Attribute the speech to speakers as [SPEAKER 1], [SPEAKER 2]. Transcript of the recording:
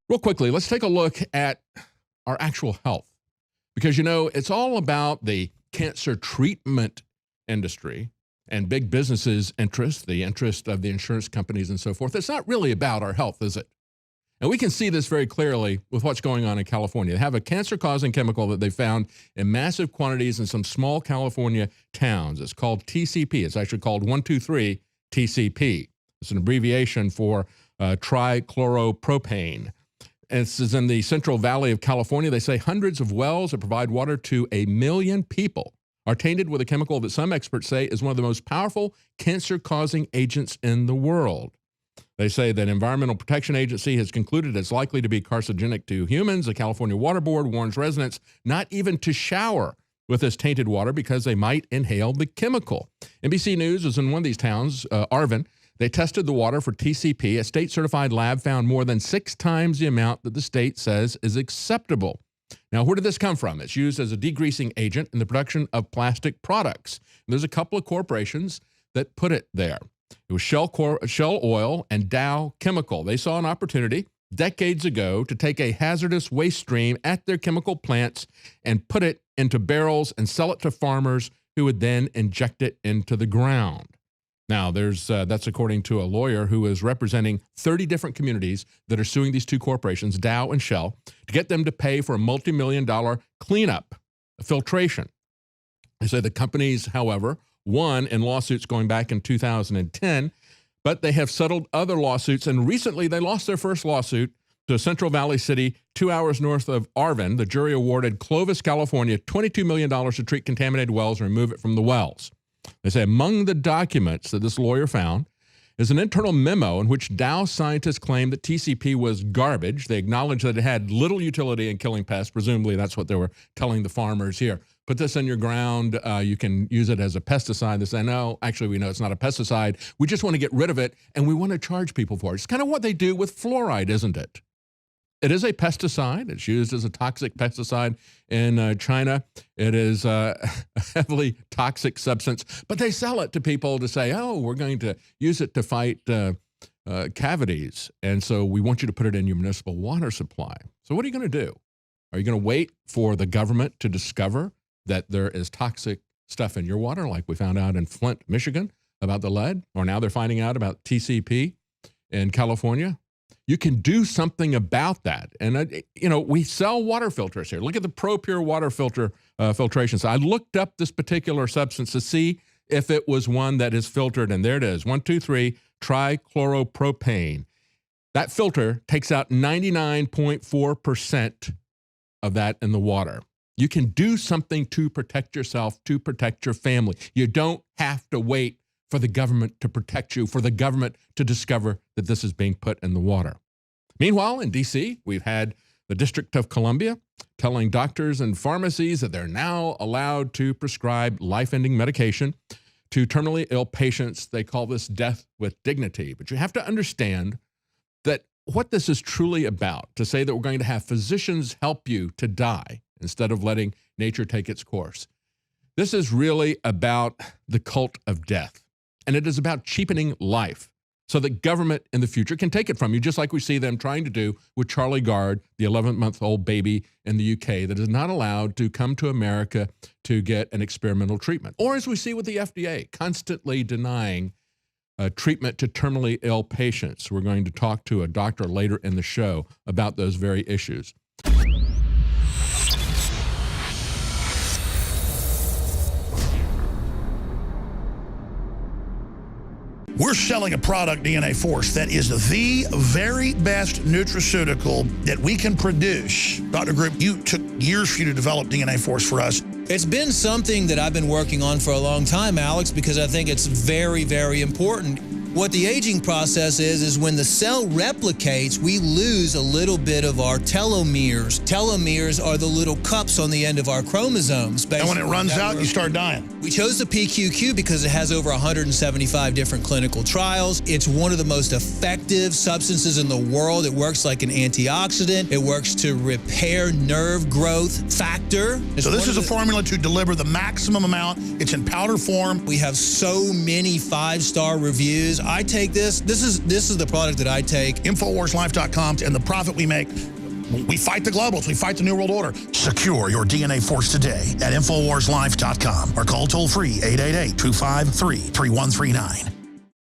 [SPEAKER 1] Real quickly, let's take a look at our actual health because, it's all about the cancer treatment industry and big businesses' interest, the interest of the insurance companies and so forth. It's not really about our health, is it? And we can see this very clearly with what's going on in California. They have a cancer-causing chemical that they found in massive quantities in some small California towns. It's called TCP. It's actually called 1,2,3-TCP. It's an abbreviation for trichloropropane. This is in the Central Valley of California. They say hundreds of wells that provide water to 1 million people are tainted with a chemical that some experts say is one of the most powerful cancer-causing agents in the world. They say that Environmental Protection Agency has concluded it's likely to be carcinogenic to humans. The California Water Board warns residents not even to shower with this tainted water because they might inhale the chemical. NBC News was in one of these towns, Arvin. They tested the water for TCP. A state-certified lab found more than 6 times the amount that the state says is acceptable. Now, where did this come from? It's used as a degreasing agent in the production of plastic products. There's a couple of corporations that put it there. It was Shell Oil and Dow Chemical. They saw an opportunity decades ago to take a hazardous waste stream at their chemical plants and put it into barrels and sell it to farmers who would then inject it into the ground. Now, that's according to a lawyer who is representing 30 different communities that are suing these two corporations, Dow and Shell, to get them to pay for a multi-million-dollar cleanup, filtration. They say the companies, however, won in lawsuits going back in 2010, but they have settled other lawsuits, and recently they lost their first lawsuit to a Central Valley city 2 hours north of Arvin. The jury awarded Clovis, California, $22 million to treat contaminated wells and remove it from the wells. They say among the documents that this lawyer found is an internal memo in which Dow scientists claimed that TCP was garbage. They acknowledged that it had little utility in killing pests. Presumably that's what they were telling the farmers here. Put this in your ground. You can use it as a pesticide. They say, no, actually we know it's not a pesticide. We just want to get rid of it, and we want to charge people for it. It's kind of what they do with fluoride, isn't it? It is a pesticide. It's used as a toxic pesticide in China. It is a heavily toxic substance, but they sell it to people to say, oh, we're going to use it to fight cavities, and so we want you to put it in your municipal water supply. So what are you going to do? Are you going to wait for the government to discover that there is toxic stuff in your water, like we found out in Flint, Michigan, about the lead, or now they're finding out about TCP in California? You can do something about that. And, we sell water filters here. Look at the ProPure water filter filtration. So I looked up this particular substance to see if it was one that is filtered, and there it is, 1,2,3-trichloropropane. That filter takes out 99.4% of that in the water. You can do something to protect yourself, to protect your family. You don't have to wait for the government to protect you, for the government to discover that this is being put in the water. Meanwhile, in D.C., we've had the District of Columbia telling doctors and pharmacies that they're now allowed to prescribe life-ending medication to terminally ill patients. They call this death with dignity. But you have to understand that what this is truly about, to say that we're going to have physicians help you to die instead of letting nature take its course. This is really about the cult of death. And it is about cheapening life so that government in the future can take it from you, just like we see them trying to do with Charlie Gard, the 11-month-old baby in the UK that is not allowed to come to America to get an experimental treatment. Or as we see with the FDA, constantly denying treatment to terminally ill patients. We're going to talk to a doctor later in the show about those very issues.
[SPEAKER 2] We're selling a product, DNA Force, that is the very best nutraceutical that we can produce. Dr. Group, you took years for you to develop DNA Force for us.
[SPEAKER 3] It's been something that I've been working on for a long time, Alex, because I think it's very, very important. What the aging process is when the cell replicates, we lose a little bit of our telomeres. Telomeres are the little cups on the end of our chromosomes.
[SPEAKER 2] And when it runs out, you start dying.
[SPEAKER 3] We chose the PQQ because it has over 175 different clinical trials. It's one of the most effective substances in the world. It works like an antioxidant. It works to repair nerve growth factor.
[SPEAKER 2] So this is a formula to deliver the maximum amount. It's in powder form.
[SPEAKER 3] We have so many 5-star reviews. I take this. This is the product that I take.
[SPEAKER 2] InfoWarsLife.com, and the profit we make, we fight the globals. We fight the New World Order. Secure your DNA Force today at InfoWarsLife.com or call toll-free 888-253-3139.